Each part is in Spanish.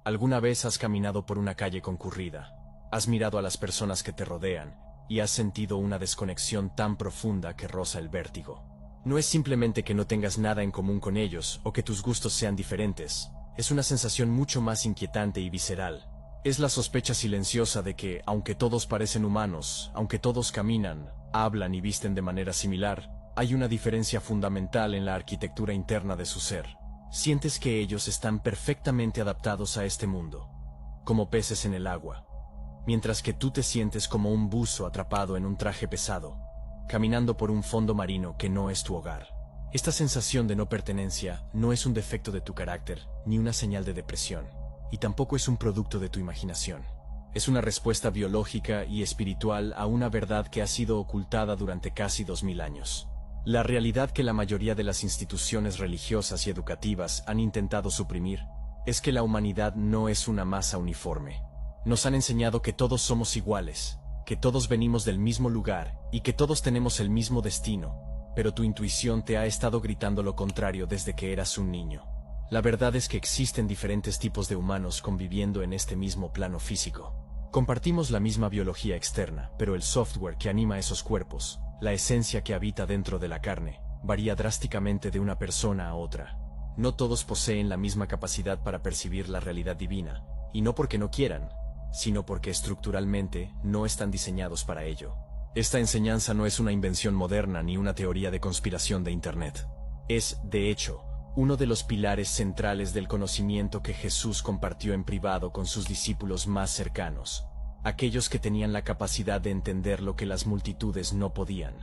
¿Alguna vez has caminado por una calle concurrida? Has mirado a las personas que te rodean y has sentido una desconexión tan profunda que roza el vértigo. No es simplemente que no tengas nada en común con ellos o que tus gustos sean diferentes. Es una sensación mucho más inquietante y visceral. Es la sospecha silenciosa de que, aunque todos parecen humanos, aunque todos caminan, hablan y visten de manera similar, hay una diferencia fundamental en la arquitectura interna de su ser. Sientes que ellos están perfectamente adaptados a este mundo, como peces en el agua, mientras que tú te sientes como un buzo atrapado en un traje pesado, caminando por un fondo marino que no es tu hogar. Esta sensación de no pertenencia no es un defecto de tu carácter, ni una señal de depresión, y tampoco es un producto de tu imaginación. Es una respuesta biológica y espiritual a una verdad que ha sido ocultada durante casi 2000 años. La realidad que la mayoría de las instituciones religiosas y educativas han intentado suprimir es que la humanidad no es una masa uniforme. Nos han enseñado que todos somos iguales, que todos venimos del mismo lugar y que todos tenemos el mismo destino, pero tu intuición te ha estado gritando lo contrario desde que eras un niño. La verdad es que existen diferentes tipos de humanos conviviendo en este mismo plano físico. Compartimos la misma biología externa, pero el software que anima esos cuerpos, la esencia que habita dentro de la carne, varía drásticamente de una persona a otra. No todos poseen la misma capacidad para percibir la realidad divina, y no porque no quieran, sino porque estructuralmente no están diseñados para ello. Esta enseñanza no es una invención moderna ni una teoría de conspiración de Internet. Es, de hecho, uno de los pilares centrales del conocimiento que Jesús compartió en privado con sus discípulos más cercanos, aquellos que tenían la capacidad de entender lo que las multitudes no podían.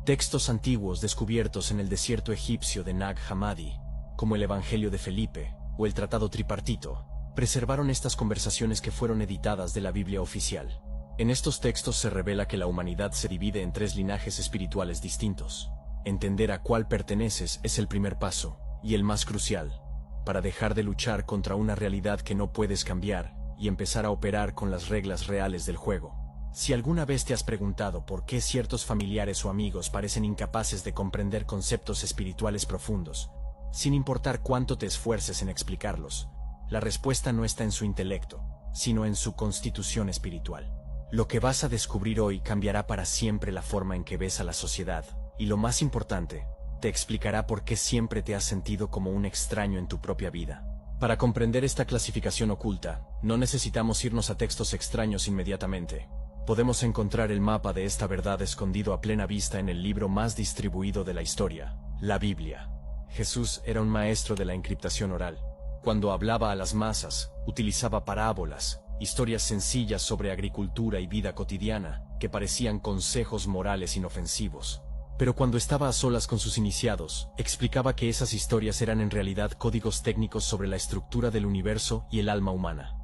Textos antiguos descubiertos en el desierto egipcio de Nag Hammadi, como el Evangelio de Felipe o el Tratado Tripartito, preservaron estas conversaciones que fueron editadas de la Biblia oficial. En estos textos se revela que la humanidad se divide en 3 linajes espirituales distintos. Entender a cuál perteneces es el primer paso, y el más crucial, para dejar de luchar contra una realidad que no puedes cambiar y empezar a operar con las reglas reales del juego. Si alguna vez te has preguntado por qué ciertos familiares o amigos parecen incapaces de comprender conceptos espirituales profundos, sin importar cuánto te esfuerces en explicarlos, la respuesta no está en su intelecto, sino en su constitución espiritual. Lo que vas a descubrir hoy cambiará para siempre la forma en que ves a la sociedad, y lo más importante, te explicará por qué siempre te has sentido como un extraño en tu propia vida. Para comprender esta clasificación oculta, no necesitamos irnos a textos extraños inmediatamente. Podemos encontrar el mapa de esta verdad escondido a plena vista en el libro más distribuido de la historia, la Biblia. Jesús era un maestro de la encriptación oral. Cuando hablaba a las masas, utilizaba parábolas, historias sencillas sobre agricultura y vida cotidiana, que parecían consejos morales inofensivos. Pero cuando estaba a solas con sus iniciados, explicaba que esas historias eran en realidad códigos técnicos sobre la estructura del universo y el alma humana.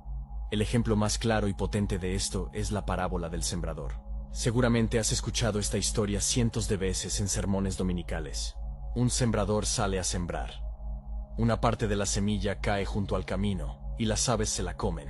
El ejemplo más claro y potente de esto es la parábola del sembrador. Seguramente has escuchado esta historia cientos de veces en sermones dominicales. Un sembrador sale a sembrar. Una parte de la semilla cae junto al camino, y las aves se la comen.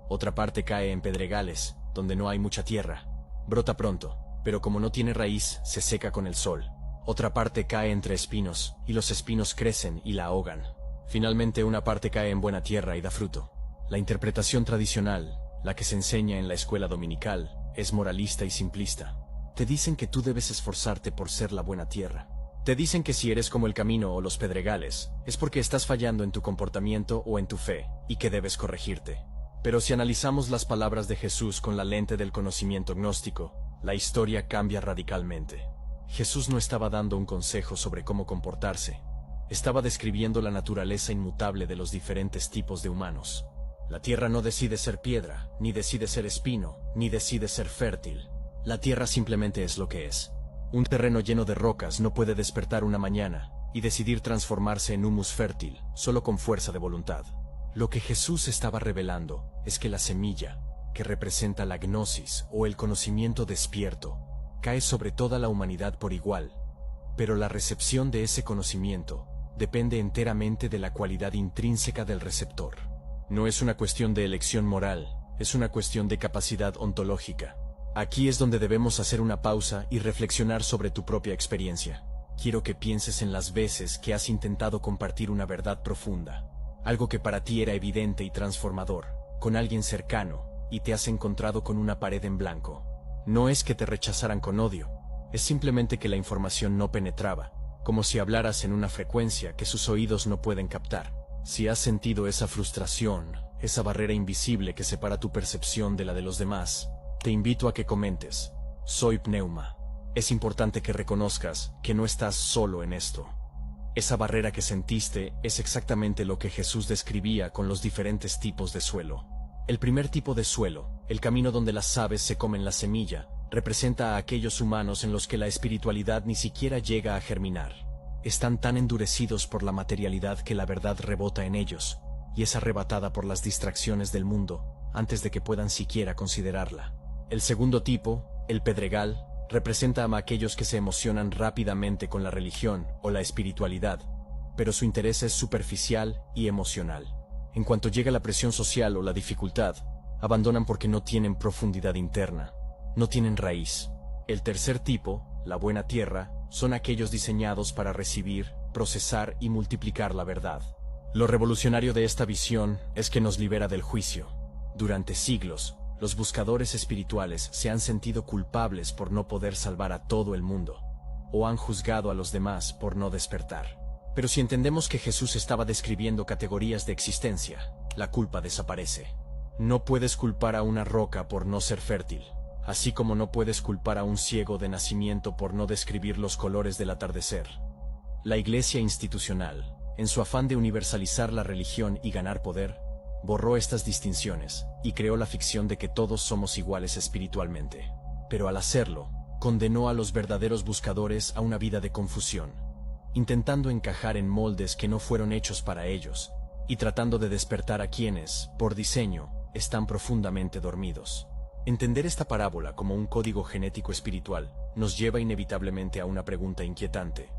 Otra parte cae en pedregales, donde no hay mucha tierra. Brota pronto, pero como no tiene raíz, se seca con el sol. Otra parte cae entre espinos, y los espinos crecen y la ahogan. Finalmente una parte cae en buena tierra y da fruto. La interpretación tradicional, la que se enseña en la escuela dominical, es moralista y simplista. Te dicen que tú debes esforzarte por ser la buena tierra. Te dicen que si eres como el camino o los pedregales, es porque estás fallando en tu comportamiento o en tu fe, y que debes corregirte. Pero si analizamos las palabras de Jesús con la lente del conocimiento gnóstico, la historia cambia radicalmente. Jesús no estaba dando un consejo sobre cómo comportarse. Estaba describiendo la naturaleza inmutable de los diferentes tipos de humanos. La tierra no decide ser piedra, ni decide ser espino, ni decide ser fértil. La tierra simplemente es lo que es. Un terreno lleno de rocas no puede despertar una mañana y decidir transformarse en humus fértil, solo con fuerza de voluntad. Lo que Jesús estaba revelando es que la semilla, que representa la gnosis o el conocimiento despierto, cae sobre toda la humanidad por igual, pero la recepción de ese conocimiento depende enteramente de la cualidad intrínseca del receptor. No es una cuestión de elección moral, es una cuestión de capacidad ontológica. Aquí es donde debemos hacer una pausa y reflexionar sobre tu propia experiencia. Quiero que pienses en las veces que has intentado compartir una verdad profunda, algo que para ti era evidente y transformador. con alguien cercano, y te has encontrado con una pared en blanco. No es que te rechazaran con odio, es simplemente que la información no penetraba, como si hablaras en una frecuencia que sus oídos no pueden captar. Si has sentido esa frustración, esa barrera invisible que separa tu percepción de la de los demás, te invito a que comentes: soy Pneuma. Es importante que reconozcas que no estás solo en esto. Esa barrera que sentiste es exactamente lo que Jesús describía con los diferentes tipos de suelo. El primer tipo de suelo, el camino donde las aves se comen la semilla, representa a aquellos humanos en los que la espiritualidad ni siquiera llega a germinar. Están tan endurecidos por la materialidad que la verdad rebota en ellos, y es arrebatada por las distracciones del mundo, antes de que puedan siquiera considerarla. El segundo tipo, el pedregal, representa a aquellos que se emocionan rápidamente con la religión o la espiritualidad, pero su interés es superficial y emocional. En cuanto llega la presión social o la dificultad, abandonan porque no tienen profundidad interna, no tienen raíz. El tercer tipo, la buena tierra, son aquellos diseñados para recibir, procesar y multiplicar la verdad. Lo revolucionario de esta visión es que nos libera del juicio. Durante siglos, los buscadores espirituales se han sentido culpables por no poder salvar a todo el mundo, o han juzgado a los demás por no despertar. Pero si entendemos que Jesús estaba describiendo categorías de existencia, la culpa desaparece. No puedes culpar a una roca por no ser fértil, así como no puedes culpar a un ciego de nacimiento por no describir los colores del atardecer. La Iglesia institucional, en su afán de universalizar la religión y ganar poder, borró estas distinciones y creó la ficción de que todos somos iguales espiritualmente. Pero al hacerlo, condenó a los verdaderos buscadores a una vida de confusión, intentando encajar en moldes que no fueron hechos para ellos, y tratando de despertar a quienes, por diseño, están profundamente dormidos. Entender esta parábola como un código genético espiritual nos lleva inevitablemente a una pregunta inquietante.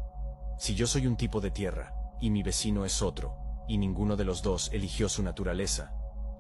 Si yo soy un tipo de tierra, y mi vecino es otro, y ninguno de los dos eligió su naturaleza,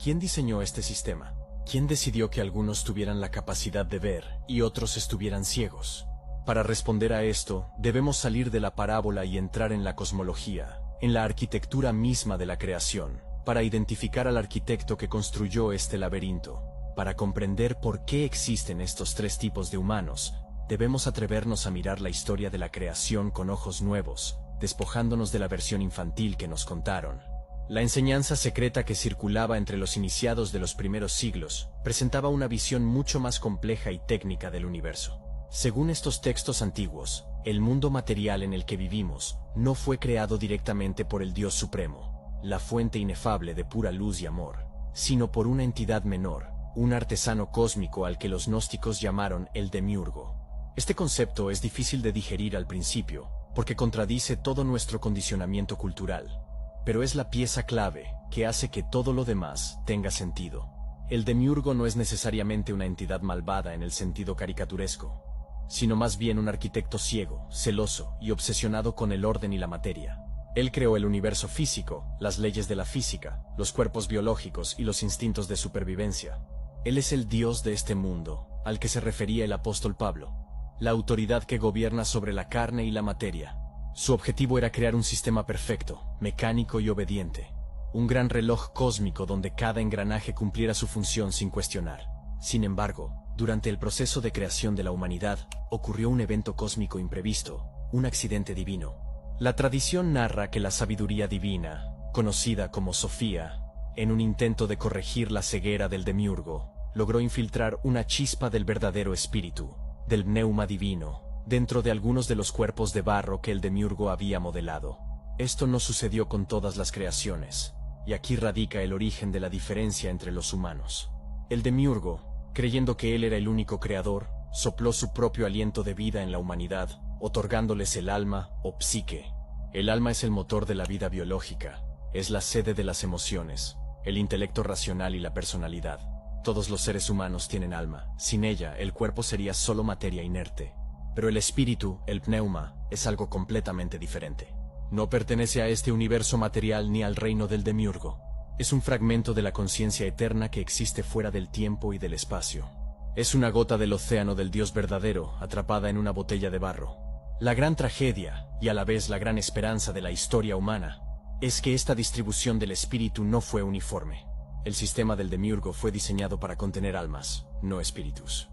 ¿quién diseñó este sistema? ¿Quién decidió que algunos tuvieran la capacidad de ver y otros estuvieran ciegos? Para responder a esto, debemos salir de la parábola y entrar en la cosmología, en la arquitectura misma de la creación, para identificar al arquitecto que construyó este laberinto. Para comprender por qué existen estos tres tipos de humanos, debemos atrevernos a mirar la historia de la creación con ojos nuevos, despojándonos de la versión infantil que nos contaron. La enseñanza secreta que circulaba entre los iniciados de los primeros siglos presentaba una visión mucho más compleja y técnica del universo. Según estos textos antiguos, el mundo material en el que vivimos no fue creado directamente por el Dios Supremo, la fuente inefable de pura luz y amor, sino por una entidad menor, un artesano cósmico al que los gnósticos llamaron el demiurgo. Este concepto es difícil de digerir al principio, porque contradice todo nuestro condicionamiento cultural, pero es la pieza clave que hace que todo lo demás tenga sentido. El demiurgo no es necesariamente una entidad malvada en el sentido caricaturesco, sino más bien un arquitecto ciego, celoso y obsesionado con el orden y la materia. Él creó el universo físico, las leyes de la física, los cuerpos biológicos y los instintos de supervivencia. Él es el Dios de este mundo, al que se refería el apóstol Pablo, la autoridad que gobierna sobre la carne y la materia. Su objetivo era crear un sistema perfecto, mecánico y obediente, un gran reloj cósmico donde cada engranaje cumpliera su función sin cuestionar. Sin embargo, durante el proceso de creación de la humanidad, ocurrió un evento cósmico imprevisto, un accidente divino. La tradición narra que la sabiduría divina, conocida como Sofía, en un intento de corregir la ceguera del demiurgo, logró infiltrar una chispa del verdadero espíritu, del pneuma divino, dentro de algunos de los cuerpos de barro que el demiurgo había modelado. Esto no sucedió con todas las creaciones, y aquí radica el origen de la diferencia entre los humanos. El demiurgo, creyendo que él era el único creador, sopló su propio aliento de vida en la humanidad, otorgándoles el alma o psique. El alma es el motor de la vida biológica, es la sede de las emociones, el intelecto racional y la personalidad. Todos los seres humanos tienen alma, sin ella el cuerpo sería solo materia inerte. Pero el espíritu, el pneuma, es algo completamente diferente. No pertenece a este universo material ni al reino del demiurgo. Es un fragmento de la conciencia eterna que existe fuera del tiempo y del espacio. Es una gota del océano del Dios verdadero, atrapada en una botella de barro. La gran tragedia, y a la vez la gran esperanza de la historia humana, es que esta distribución del espíritu no fue uniforme. El sistema del Demiurgo fue diseñado para contener almas, no espíritus.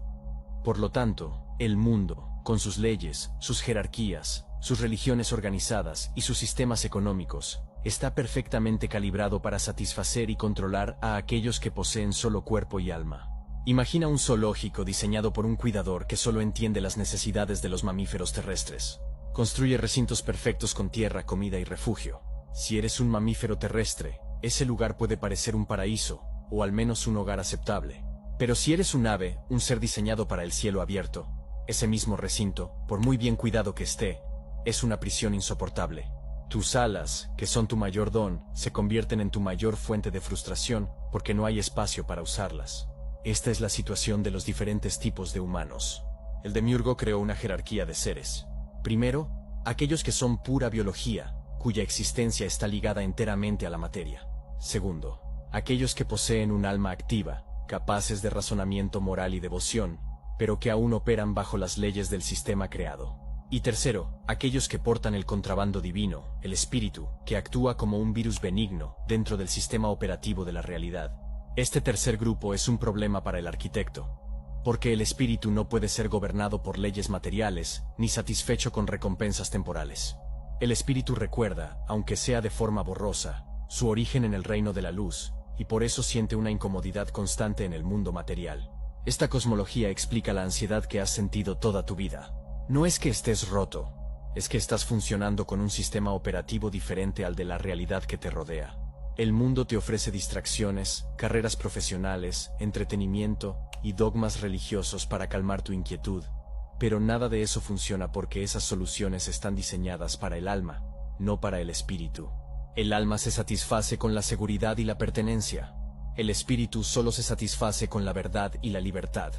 Por lo tanto, el mundo, con sus leyes, sus jerarquías, sus religiones organizadas y sus sistemas económicos, está perfectamente calibrado para satisfacer y controlar a aquellos que poseen solo cuerpo y alma. Imagina un zoológico diseñado por un cuidador que solo entiende las necesidades de los mamíferos terrestres. Construye recintos perfectos con tierra, comida y refugio. Si eres un mamífero terrestre, ese lugar puede parecer un paraíso, o al menos un hogar aceptable. Pero si eres un ave, un ser diseñado para el cielo abierto, ese mismo recinto, por muy bien cuidado que esté, es una prisión insoportable. Tus alas, que son tu mayor don, se convierten en tu mayor fuente de frustración porque no hay espacio para usarlas. Esta es la situación de los diferentes tipos de humanos. El Demiurgo creó una jerarquía de seres. Primero, aquellos que son pura biología, cuya existencia está ligada enteramente a la materia. Segundo, aquellos que poseen un alma activa, capaces de razonamiento moral y devoción, pero que aún operan bajo las leyes del sistema creado. Y tercero, aquellos que portan el contrabando divino, el espíritu, que actúa como un virus benigno dentro del sistema operativo de la realidad. Este tercer grupo es un problema para el arquitecto, porque el espíritu no puede ser gobernado por leyes materiales, ni satisfecho con recompensas temporales. El espíritu recuerda, aunque sea de forma borrosa, su origen en el reino de la luz, y por eso siente una incomodidad constante en el mundo material. Esta cosmología explica la ansiedad que has sentido toda tu vida. No es que estés roto, es que estás funcionando con un sistema operativo diferente al de la realidad que te rodea. El mundo te ofrece distracciones, carreras profesionales, entretenimiento y dogmas religiosos para calmar tu inquietud, pero nada de eso funciona porque esas soluciones están diseñadas para el alma, no para el espíritu. El alma se satisface con la seguridad y la pertenencia. El espíritu solo se satisface con la verdad y la libertad.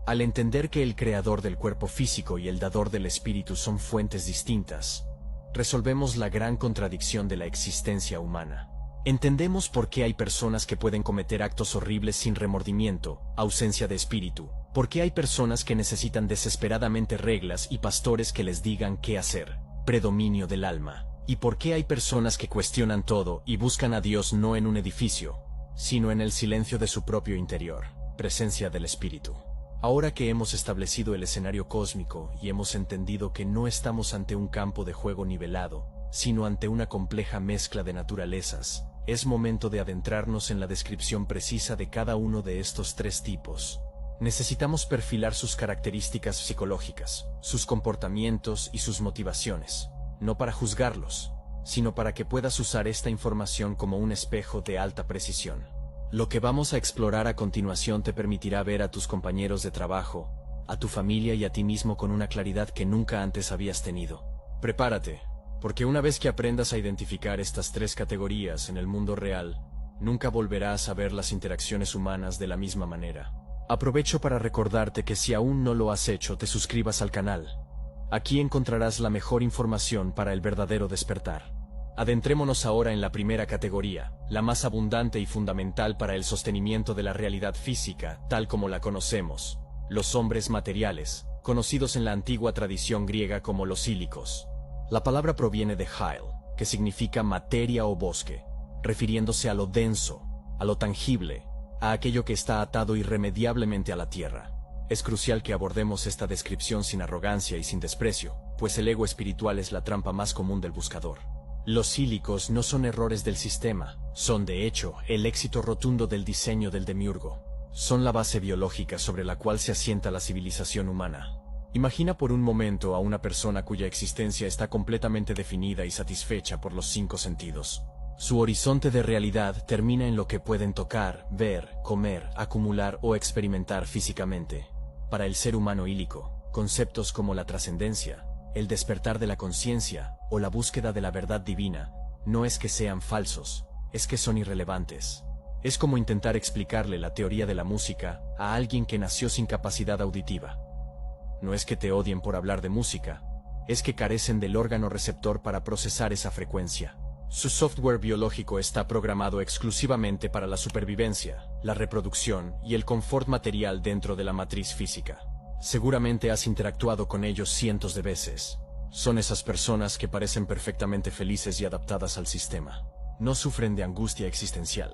Al entender que el creador del cuerpo físico y el dador del espíritu son fuentes distintas, resolvemos la gran contradicción de la existencia humana. Entendemos por qué hay personas que pueden cometer actos horribles sin remordimiento, ausencia de espíritu, por qué hay personas que necesitan desesperadamente reglas y pastores que les digan qué hacer, predominio del alma, y por qué hay personas que cuestionan todo y buscan a Dios no en un edificio, sino en el silencio de su propio interior, presencia del espíritu. Ahora que hemos establecido el escenario cósmico y hemos entendido que no estamos ante un campo de juego nivelado, sino ante una compleja mezcla de naturalezas, es momento de adentrarnos en la descripción precisa de cada uno de estos tres tipos. Necesitamos perfilar sus características psicológicas, sus comportamientos y sus motivaciones, no para juzgarlos, sino para que puedas usar esta información como un espejo de alta precisión. Lo que vamos a explorar a continuación te permitirá ver a tus compañeros de trabajo, a tu familia y a ti mismo con una claridad que nunca antes habías tenido. Prepárate, porque una vez que aprendas a identificar estas tres categorías en el mundo real, nunca volverás a ver las interacciones humanas de la misma manera. Aprovecho para recordarte que si aún no lo has hecho, te suscribas al canal. Aquí encontrarás la mejor información para el verdadero despertar. Adentrémonos ahora en la primera categoría, la más abundante y fundamental para el sostenimiento de la realidad física, tal como la conocemos: los hombres materiales, conocidos en la antigua tradición griega como los sílicos. La palabra proviene de Hyle, que significa materia o bosque, refiriéndose a lo denso, a lo tangible, a aquello que está atado irremediablemente a la tierra. Es crucial que abordemos esta descripción sin arrogancia y sin desprecio, pues el ego espiritual es la trampa más común del buscador. Los sílicos no son errores del sistema, son de hecho el éxito rotundo del diseño del Demiurgo. Son la base biológica sobre la cual se asienta la civilización humana. Imagina por un momento a una persona cuya existencia está completamente definida y satisfecha por los 5 sentidos. Su horizonte de realidad termina en lo que pueden tocar, ver, comer, acumular o experimentar físicamente. Para el ser humano ílico, conceptos como la trascendencia, el despertar de la conciencia o la búsqueda de la verdad divina, no es que sean falsos, es que son irrelevantes. Es como intentar explicarle la teoría de la música a alguien que nació sin capacidad auditiva. No es que te odien por hablar de música, es que carecen del órgano receptor para procesar esa frecuencia. Su software biológico está programado exclusivamente para la supervivencia, la reproducción y el confort material dentro de la matriz física. Seguramente has interactuado con ellos cientos de veces. Son esas personas que parecen perfectamente felices y adaptadas al sistema. No sufren de angustia existencial.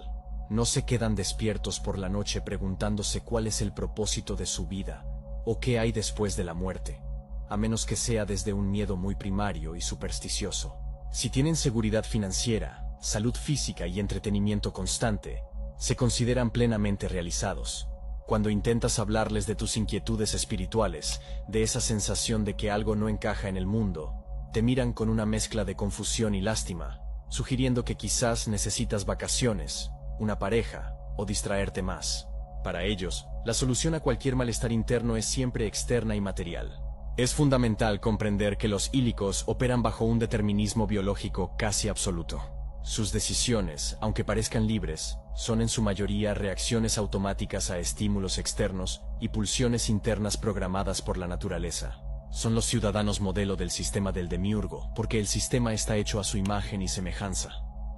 No se quedan despiertos por la noche preguntándose cuál es el propósito de su vida o qué hay después de la muerte, a menos que sea desde un miedo muy primario y supersticioso. Si tienen seguridad financiera, salud física y entretenimiento constante, se consideran plenamente realizados. Cuando intentas hablarles de tus inquietudes espirituales, de esa sensación de que algo no encaja en el mundo, te miran con una mezcla de confusión y lástima, sugiriendo que quizás necesitas vacaciones, una pareja o distraerte más. Para ellos, la solución a cualquier malestar interno es siempre externa y material. Es fundamental comprender que los ílicos operan bajo un determinismo biológico casi absoluto. Sus decisiones, aunque parezcan libres, son en su mayoría reacciones automáticas a estímulos externos y pulsiones internas programadas por la naturaleza. Son los ciudadanos modelo del sistema del demiurgo, porque el sistema está hecho a su imagen y semejanza.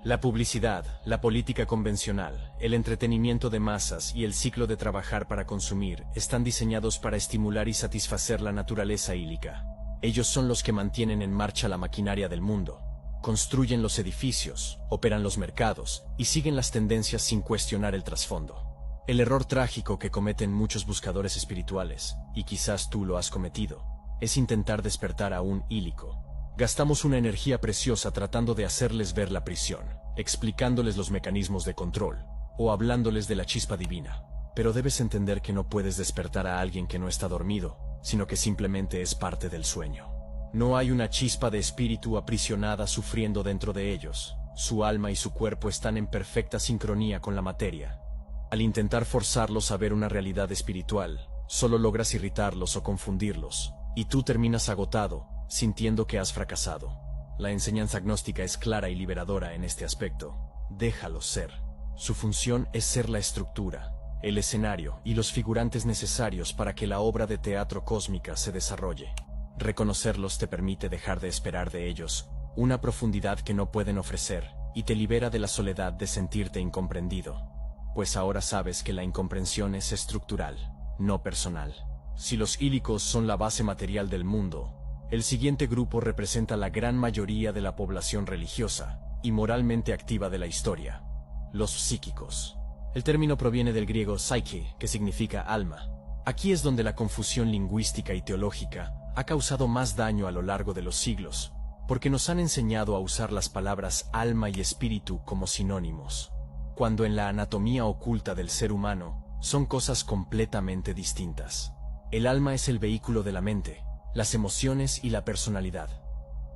La publicidad, la política convencional, el entretenimiento de masas y el ciclo de trabajar para consumir están diseñados para estimular y satisfacer la naturaleza ílica. Ellos son los que mantienen en marcha la maquinaria del mundo. Construyen los edificios, operan los mercados y siguen las tendencias sin cuestionar el trasfondo. El error trágico que cometen muchos buscadores espirituales, y quizás tú lo has cometido, es intentar despertar a un ílico. Gastamos una energía preciosa tratando de hacerles ver la prisión, explicándoles los mecanismos de control, o hablándoles de la chispa divina. Pero debes entender que no puedes despertar a alguien que no está dormido, sino que simplemente es parte del sueño. No hay una chispa de espíritu aprisionada sufriendo dentro de ellos. Su alma y su cuerpo están en perfecta sincronía con la materia. Al intentar forzarlos a ver una realidad espiritual, solo logras irritarlos o confundirlos, y tú terminas agotado, sintiendo que has fracasado. La enseñanza gnóstica es clara y liberadora en este aspecto. Déjalos ser. Su función es ser la estructura, el escenario y los figurantes necesarios para que la obra de teatro cósmica se desarrolle. Reconocerlos te permite dejar de esperar de ellos una profundidad que no pueden ofrecer y te libera de la soledad de sentirte incomprendido, pues ahora sabes que la incomprensión es estructural, no personal. Si los ílicos son la base material del mundo, el siguiente grupo representa la gran mayoría de la población religiosa y moralmente activa de la historia: los psíquicos. El término proviene del griego psyche, que significa alma. Aquí es donde la confusión lingüística y teológica ha causado más daño a lo largo de los siglos, porque nos han enseñado a usar las palabras alma y espíritu como sinónimos, cuando en la anatomía oculta del ser humano son cosas completamente distintas. El alma es el vehículo de la mente, las emociones y la personalidad.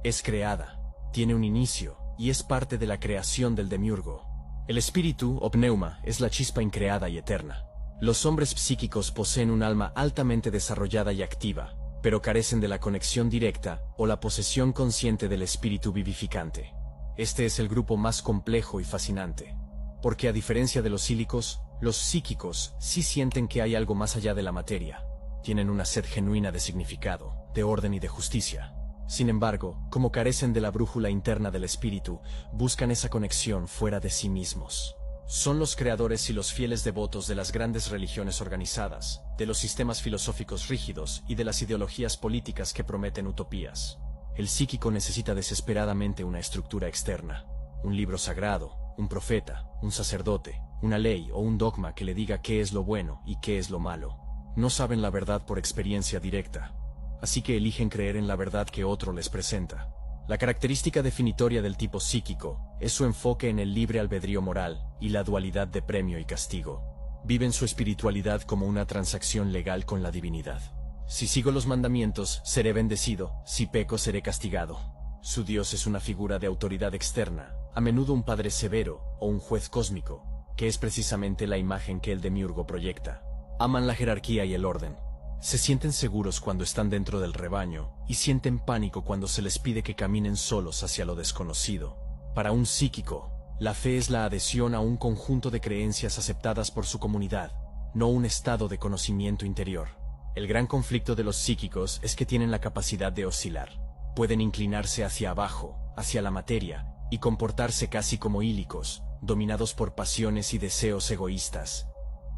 Es creada, tiene un inicio y es parte de la creación del demiurgo. El espíritu o pneuma es la chispa increada y eterna. Los hombres psíquicos poseen un alma altamente desarrollada y activa, pero carecen de la conexión directa o la posesión consciente del espíritu vivificante. Este es el grupo más complejo y fascinante, porque a diferencia de los ílicos, los psíquicos sí sienten que hay algo más allá de la materia. Tienen una sed genuina de significado, de orden y de justicia. Sin embargo, como carecen de la brújula interna del espíritu, buscan esa conexión fuera de sí mismos. Son los creadores y los fieles devotos de las grandes religiones organizadas, de los sistemas filosóficos rígidos y de las ideologías políticas que prometen utopías. El psíquico necesita desesperadamente una estructura externa, un libro sagrado, un profeta, un sacerdote, una ley o un dogma que le diga qué es lo bueno y qué es lo malo. No saben la verdad por experiencia directa, así que eligen creer en la verdad que otro les presenta. La característica definitoria del tipo psíquico es su enfoque en el libre albedrío moral y la dualidad de premio y castigo. Viven su espiritualidad como una transacción legal con la divinidad. Si sigo los mandamientos, seré bendecido; si peco, seré castigado. Su Dios es una figura de autoridad externa, a menudo un padre severo o un juez cósmico, que es precisamente la imagen que el demiurgo proyecta. Aman la jerarquía y el orden. Se sienten seguros cuando están dentro del rebaño y sienten pánico cuando se les pide que caminen solos hacia lo desconocido. Para un psíquico, la fe es la adhesión a un conjunto de creencias aceptadas por su comunidad, no un estado de conocimiento interior. El gran conflicto de los psíquicos es que tienen la capacidad de oscilar. Pueden inclinarse hacia abajo, hacia la materia, y comportarse casi como ílicos, dominados por pasiones y deseos egoístas.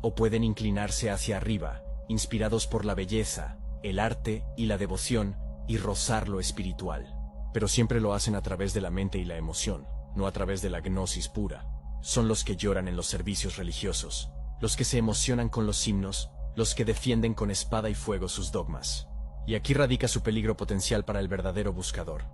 O pueden inclinarse hacia arriba, inspirados por la belleza, el arte y la devoción, y rozar lo espiritual. Pero siempre lo hacen a través de la mente y la emoción, no a través de la gnosis pura. son los que lloran en los servicios religiosos, los que se emocionan con los himnos, los que defienden con espada y fuego sus dogmas. Y aquí radica su peligro potencial para el verdadero buscador.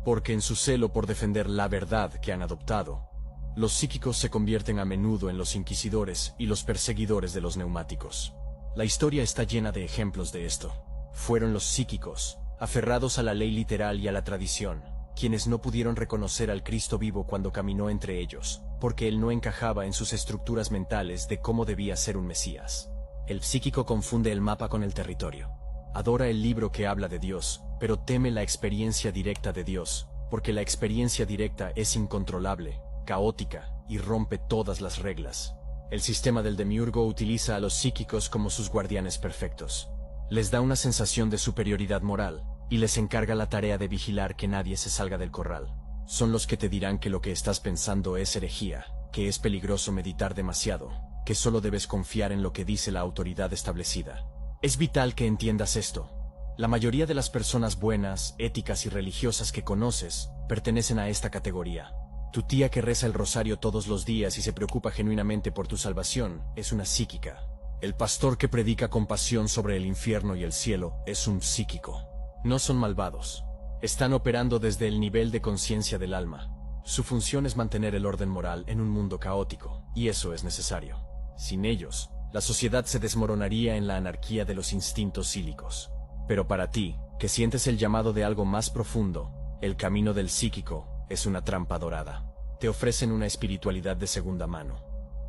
Porque en su celo por defender la verdad que han adoptado, los psíquicos se convierten a menudo en los inquisidores y los perseguidores de los neumáticos. La historia está llena de ejemplos de esto. Fueron los psíquicos, aferrados a la ley literal y a la tradición, quienes no pudieron reconocer al Cristo vivo cuando caminó entre ellos, porque él no encajaba en sus estructuras mentales de cómo debía ser un Mesías. El psíquico confunde el mapa con el territorio. Adora el libro que habla de Dios, pero teme la experiencia directa de Dios, porque la experiencia directa es incontrolable, caótica, y rompe todas las reglas. El sistema del demiurgo utiliza a los psíquicos como sus guardianes perfectos. Les da una sensación de superioridad moral, y les encarga la tarea de vigilar que nadie se salga del corral. Son los que te dirán que lo que estás pensando es herejía, que es peligroso meditar demasiado, que solo debes confiar en lo que dice la autoridad establecida. Es vital que entiendas esto. La mayoría de las personas buenas, éticas y religiosas que conoces pertenecen a esta categoría. Tu tía que reza el rosario todos los días y se preocupa genuinamente por tu salvación es una psíquica. El pastor que predica con pasión sobre el infierno y el cielo es un psíquico. No son malvados. Están operando desde el nivel de conciencia del alma. Su función es mantener el orden moral en un mundo caótico, y eso es necesario. Sin ellos, la sociedad se desmoronaría en la anarquía de los instintos psíquicos. Pero para ti, que sientes el llamado de algo más profundo, el camino del psíquico es una trampa dorada. Te ofrecen una espiritualidad de segunda mano,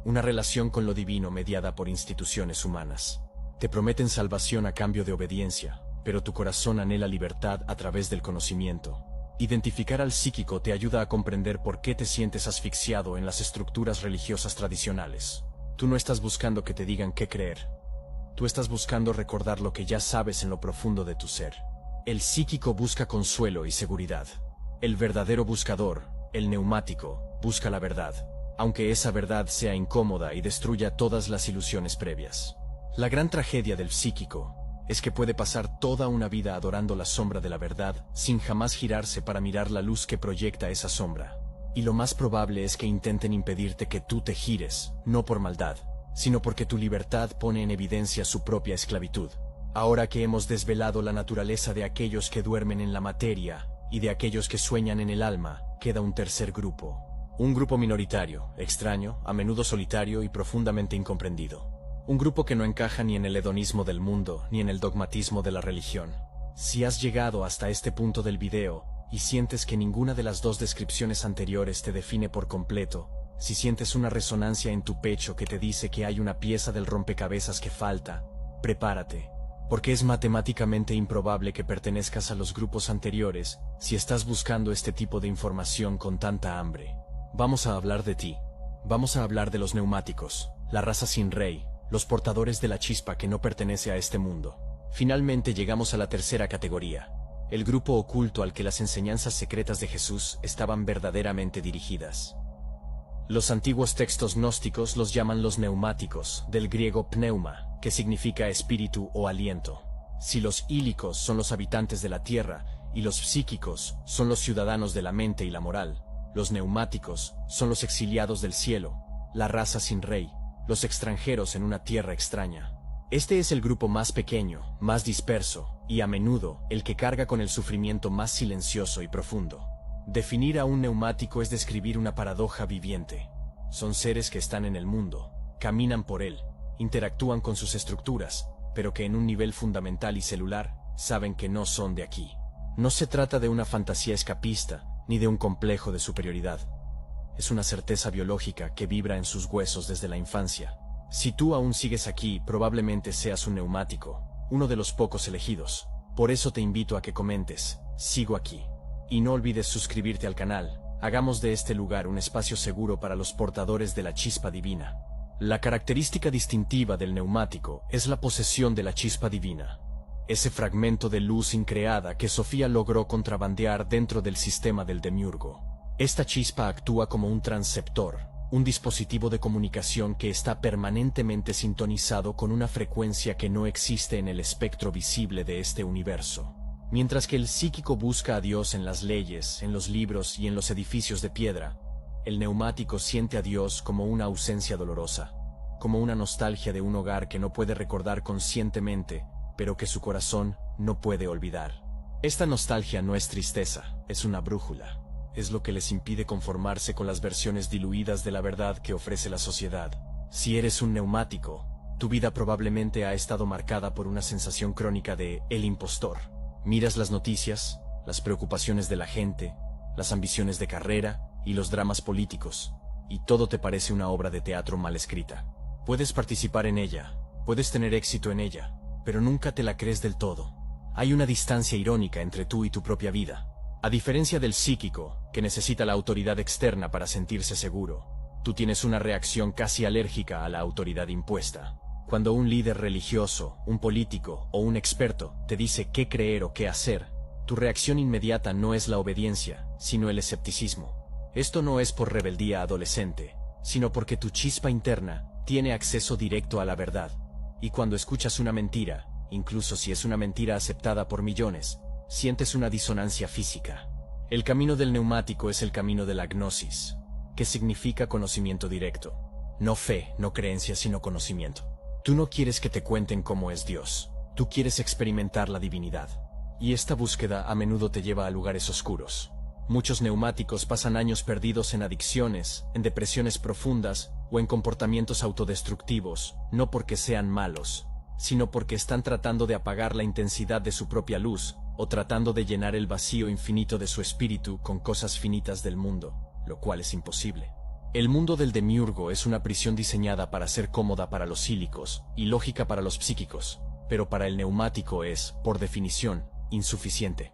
una relación con lo divino mediada por instituciones humanas. Te prometen salvación a cambio de obediencia, pero tu corazón anhela libertad a través del conocimiento. Identificar al psíquico te ayuda a comprender por qué te sientes asfixiado en las estructuras religiosas tradicionales. Tú no estás buscando que te digan qué creer. Tú estás buscando recordar lo que ya sabes en lo profundo de tu ser. El psíquico busca consuelo y seguridad. El verdadero buscador, el neumático, busca la verdad, aunque esa verdad sea incómoda y destruya todas las ilusiones previas. La gran tragedia del psíquico es que puede pasar toda una vida adorando la sombra de la verdad sin jamás girarse para mirar la luz que proyecta esa sombra. Y lo más probable es que intenten impedirte que tú te gires, no por maldad, sino porque tu libertad pone en evidencia su propia esclavitud. Ahora que hemos desvelado la naturaleza de aquellos que duermen en la materia y de aquellos que sueñan en el alma, queda un tercer grupo. Un grupo minoritario, extraño, a menudo solitario y profundamente incomprendido. Un grupo que no encaja ni en el hedonismo del mundo ni en el dogmatismo de la religión. Si has llegado hasta este punto del video y sientes que ninguna de las dos descripciones anteriores te define por completo, si sientes una resonancia en tu pecho que te dice que hay una pieza del rompecabezas que falta, prepárate, porque es matemáticamente improbable que pertenezcas a los grupos anteriores si estás buscando este tipo de información con tanta hambre. Vamos a hablar de ti. Vamos a hablar de los neumáticos, la raza sin rey, los portadores de la chispa que no pertenece a este mundo. Finalmente llegamos a la tercera categoría, el grupo oculto al que las enseñanzas secretas de Jesús estaban verdaderamente dirigidas. Los antiguos textos gnósticos los llaman los neumáticos, del griego pneuma, que significa espíritu o aliento. Si los ílicos son los habitantes de la tierra y los psíquicos son los ciudadanos de la mente y la moral, los neumáticos son los exiliados del cielo, la raza sin rey, los extranjeros en una tierra extraña. Este es el grupo más pequeño, más disperso, y a menudo el que carga con el sufrimiento más silencioso y profundo. Definir a un neumático es describir una paradoja viviente. Son seres que están en el mundo, caminan por él, interactúan con sus estructuras, pero que en un nivel fundamental y celular, saben que no son de aquí. No se trata de una fantasía escapista, ni de un complejo de superioridad. Es una certeza biológica que vibra en sus huesos desde la infancia. Si tú aún sigues aquí, probablemente seas un neumático, uno de los pocos elegidos. Por eso te invito a que comentes, sigo aquí. Y no olvides suscribirte al canal. Hagamos de este lugar un espacio seguro para los portadores de la chispa divina. La característica distintiva del neumático es la posesión de la chispa divina. Ese fragmento de luz increada que Sofía logró contrabandear dentro del sistema del demiurgo. Esta chispa actúa como un transceptor, un dispositivo de comunicación que está permanentemente sintonizado con una frecuencia que no existe en el espectro visible de este universo. Mientras que el psíquico busca a Dios en las leyes, en los libros y en los edificios de piedra, El neumático siente a Dios como una ausencia dolorosa, como una nostalgia de un hogar que no puede recordar conscientemente, pero que su corazón no puede olvidar. Esta nostalgia no es tristeza, es una brújula. Es lo que les impide conformarse con las versiones diluidas de la verdad que ofrece la sociedad. Si eres un neumático, tu vida probablemente ha estado marcada por una sensación crónica de el impostor. Miras las noticias, las preocupaciones de la gente, las ambiciones de carrera y los dramas políticos, y todo te parece una obra de teatro mal escrita. Puedes participar en ella, puedes tener éxito en ella, pero nunca te la crees del todo. Hay una distancia irónica entre tú y tu propia vida. A diferencia del psíquico, que necesita la autoridad externa para sentirse seguro, tú tienes una reacción casi alérgica a la autoridad impuesta. Cuando un líder religioso, un político o un experto te dice qué creer o qué hacer, tu reacción inmediata no es la obediencia, sino el escepticismo. Esto no es por rebeldía adolescente, sino porque tu chispa interna tiene acceso directo a la verdad. Y cuando escuchas una mentira, incluso si es una mentira aceptada por millones, sientes una disonancia física. El camino del neumático es el camino de la gnosis, que significa conocimiento directo. No fe, no creencia, sino conocimiento. Tú no quieres que te cuenten cómo es Dios, tú quieres experimentar la divinidad. Y esta búsqueda a menudo te lleva a lugares oscuros. Muchos neumáticos pasan años perdidos en adicciones, en depresiones profundas o en comportamientos autodestructivos, no porque sean malos, sino porque están tratando de apagar la intensidad de su propia luz o tratando de llenar el vacío infinito de su espíritu con cosas finitas del mundo, lo cual es imposible. El mundo del demiurgo es una prisión diseñada para ser cómoda para los psíquicos y lógica para los psíquicos, pero para el neumático es, por definición, insuficiente.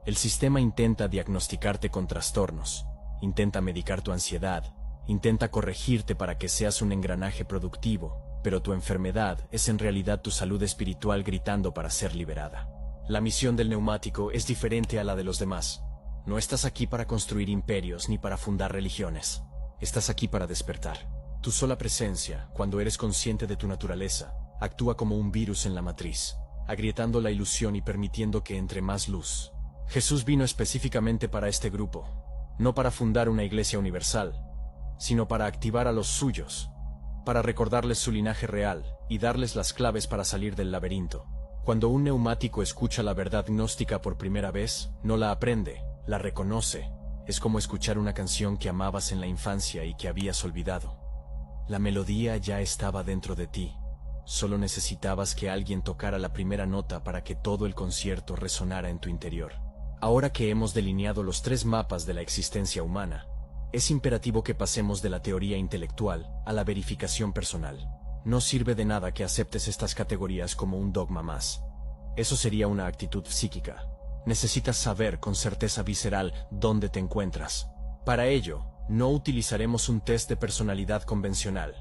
El sistema intenta diagnosticarte con trastornos, intenta medicar tu ansiedad, intenta corregirte para que seas un engranaje productivo, pero tu enfermedad es en realidad tu salud espiritual gritando para ser liberada. La misión del neumático es diferente a la de los demás. No estás aquí para construir imperios ni para fundar religiones. Estás aquí para despertar. Tu sola presencia, cuando eres consciente de tu naturaleza, actúa como un virus en la matriz, agrietando la ilusión y permitiendo que entre más luz. Jesús vino específicamente para este grupo, no para fundar una iglesia universal, sino para activar a los suyos, para recordarles su linaje real y darles las claves para salir del laberinto. Cuando un neumático escucha la verdad gnóstica por primera vez, no la aprende, la reconoce. Es como escuchar una canción que amabas en la infancia y que habías olvidado. La melodía ya estaba dentro de ti. Solo necesitabas que alguien tocara la primera nota para que todo el concierto resonara en tu interior. Ahora que hemos delineado los 3 mapas de la existencia humana, es imperativo que pasemos de la teoría intelectual a la verificación personal. No sirve de nada que aceptes estas categorías como un dogma más. Eso sería una actitud psíquica. Necesitas saber con certeza visceral dónde te encuentras. Para ello, no utilizaremos un test de personalidad convencional,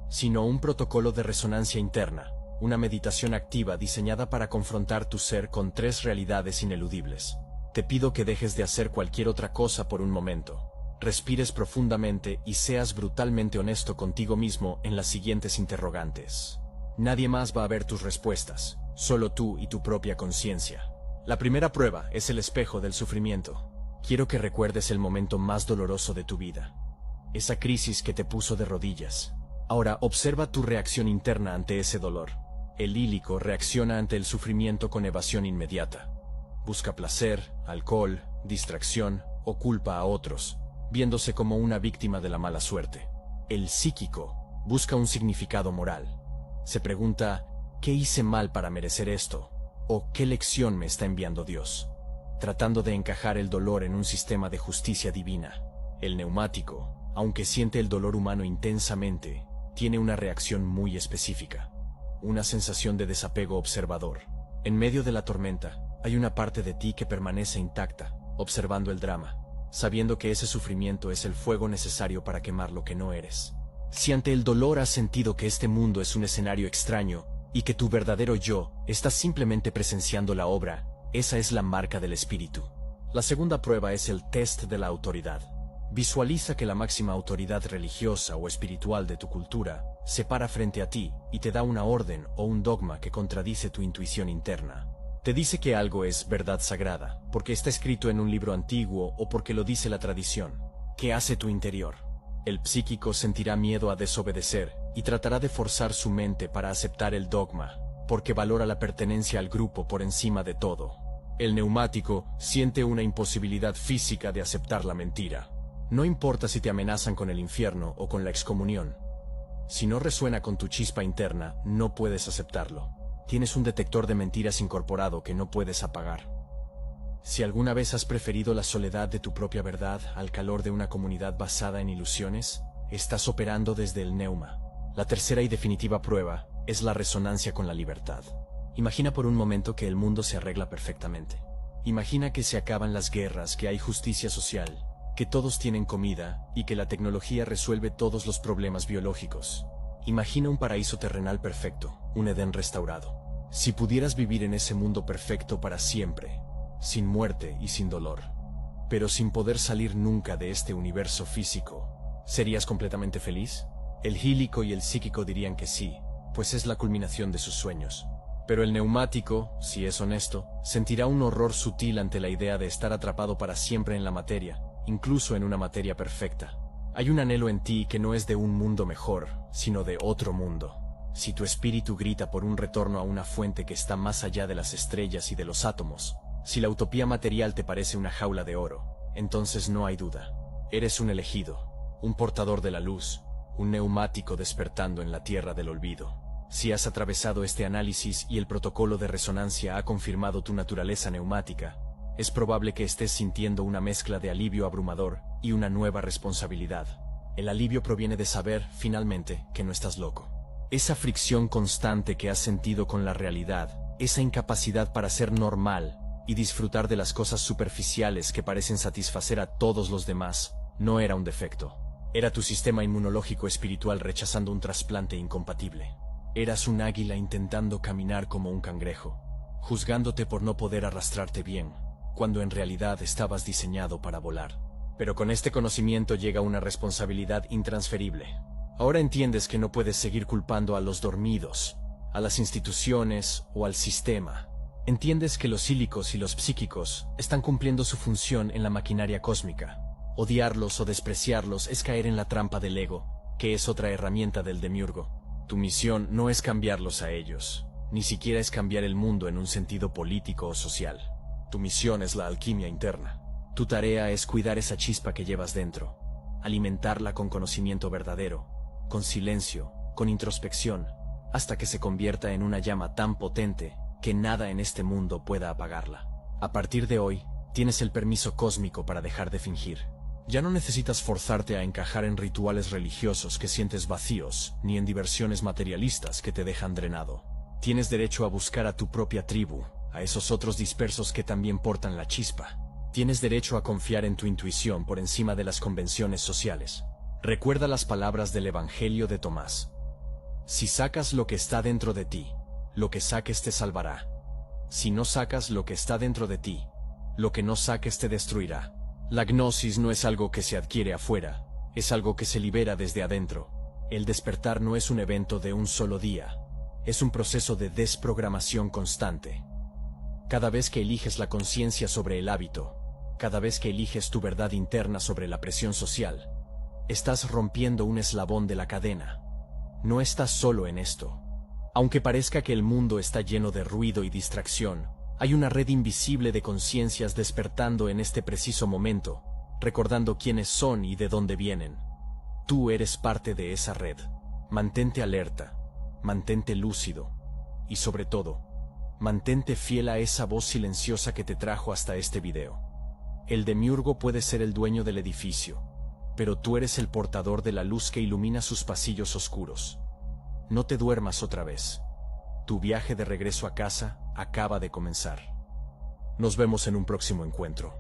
sino un protocolo de resonancia interna, una meditación activa diseñada para confrontar tu ser con 3 realidades ineludibles. Te pido que dejes de hacer cualquier otra cosa por un momento. Respires profundamente y seas brutalmente honesto contigo mismo en las siguientes interrogantes. Nadie más va a ver tus respuestas, solo tú y tu propia conciencia. La primera prueba es el espejo del sufrimiento. Quiero que recuerdes el momento más doloroso de tu vida, esa crisis que te puso de rodillas. Ahora observa tu reacción interna ante ese dolor. El lílico reacciona ante el sufrimiento con evasión inmediata. Busca placer, alcohol, distracción o culpa a otros, viéndose como una víctima de la mala suerte. El psíquico busca un significado moral. Se pregunta, ¿qué hice mal para merecer esto? ¿O qué lección me está enviando Dios? Tratando de encajar el dolor en un sistema de justicia divina. El neumático, aunque siente el dolor humano intensamente, tiene una reacción muy específica. Una sensación de desapego observador. En medio de la tormenta, hay una parte de ti que permanece intacta, observando el drama, sabiendo que ese sufrimiento es el fuego necesario para quemar lo que no eres. Si ante el dolor has sentido que este mundo es un escenario extraño y que tu verdadero yo está simplemente presenciando la obra, esa es la marca del espíritu. La segunda prueba es el test de la autoridad. Visualiza que la máxima autoridad religiosa o espiritual de tu cultura se para frente a ti y te da una orden o un dogma que contradice tu intuición interna. Te dice que algo es verdad sagrada, porque está escrito en un libro antiguo o porque lo dice la tradición. ¿Qué hace tu interior? El psíquico sentirá miedo a desobedecer y tratará de forzar su mente para aceptar el dogma, porque valora la pertenencia al grupo por encima de todo. El neumático siente una imposibilidad física de aceptar la mentira. No importa si te amenazan con el infierno o con la excomunión. Si no resuena con tu chispa interna, no puedes aceptarlo. Tienes un detector de mentiras incorporado que no puedes apagar. Si alguna vez has preferido la soledad de tu propia verdad al calor de una comunidad basada en ilusiones, estás operando desde el neuma. La tercera y definitiva prueba es la resonancia con la libertad. Imagina por un momento que el mundo se arregla perfectamente. Imagina que se acaban las guerras, que hay justicia social, que todos tienen comida y que la tecnología resuelve todos los problemas biológicos. Imagina un paraíso terrenal perfecto, un Edén restaurado. Si pudieras vivir en ese mundo perfecto para siempre, sin muerte y sin dolor, pero sin poder salir nunca de este universo físico, ¿serías completamente feliz? El gílico y el psíquico dirían que sí, pues es la culminación de sus sueños. Pero el neumático, si es honesto, sentirá un horror sutil ante la idea de estar atrapado para siempre en la materia, incluso en una materia perfecta. Hay un anhelo en ti que no es de un mundo mejor, sino de otro mundo. Si tu espíritu grita por un retorno a una fuente que está más allá de las estrellas y de los átomos, si la utopía material te parece una jaula de oro, entonces no hay duda. Eres un elegido, un portador de la luz, un neumático despertando en la tierra del olvido. Si has atravesado este análisis y el protocolo de resonancia ha confirmado tu naturaleza neumática, es probable que estés sintiendo una mezcla de alivio abrumador y una nueva responsabilidad. El alivio proviene de saber, finalmente, que no estás loco. Esa fricción constante que has sentido con la realidad, esa incapacidad para ser normal y disfrutar de las cosas superficiales que parecen satisfacer a todos los demás, no era un defecto. Era tu sistema inmunológico espiritual rechazando un trasplante incompatible. Eras un águila intentando caminar como un cangrejo, juzgándote por no poder arrastrarte bien, cuando en realidad estabas diseñado para volar. Pero con este conocimiento llega una responsabilidad intransferible. Ahora entiendes que no puedes seguir culpando a los dormidos, a las instituciones o al sistema. Entiendes que los psíquicos y los psíquicos están cumpliendo su función en la maquinaria cósmica. Odiarlos o despreciarlos es caer en la trampa del ego, que es otra herramienta del demiurgo. Tu misión no es cambiarlos a ellos, ni siquiera es cambiar el mundo en un sentido político o social. Tu misión es la alquimia interna. Tu tarea es cuidar esa chispa que llevas dentro, alimentarla con conocimiento verdadero, con silencio, con introspección, hasta que se convierta en una llama tan potente que nada en este mundo pueda apagarla. A partir de hoy, tienes el permiso cósmico para dejar de fingir. Ya no necesitas forzarte a encajar en rituales religiosos que sientes vacíos, ni en diversiones materialistas que te dejan drenado. Tienes derecho a buscar a tu propia tribu, a esos otros dispersos que también portan la chispa. Tienes derecho a confiar en tu intuición por encima de las convenciones sociales. Recuerda las palabras del Evangelio de Tomás. Si sacas lo que está dentro de ti, lo que saques te salvará. Si no sacas lo que está dentro de ti, lo que no saques te destruirá. La gnosis no es algo que se adquiere afuera, es algo que se libera desde adentro. El despertar no es un evento de un solo día, es un proceso de desprogramación constante. Cada vez que eliges la conciencia sobre el hábito, cada vez que eliges tu verdad interna sobre la presión social, estás rompiendo un eslabón de la cadena. No estás solo en esto. Aunque parezca que el mundo está lleno de ruido y distracción, hay una red invisible de conciencias despertando en este preciso momento, recordando quiénes son y de dónde vienen. Tú eres parte de esa red. Mantente alerta, mantente lúcido y sobre todo, mantente fiel a esa voz silenciosa que te trajo hasta este video. El demiurgo puede ser el dueño del edificio, pero tú eres el portador de la luz que ilumina sus pasillos oscuros. No te duermas otra vez. Tu viaje de regreso a casa acaba de comenzar. Nos vemos en un próximo encuentro.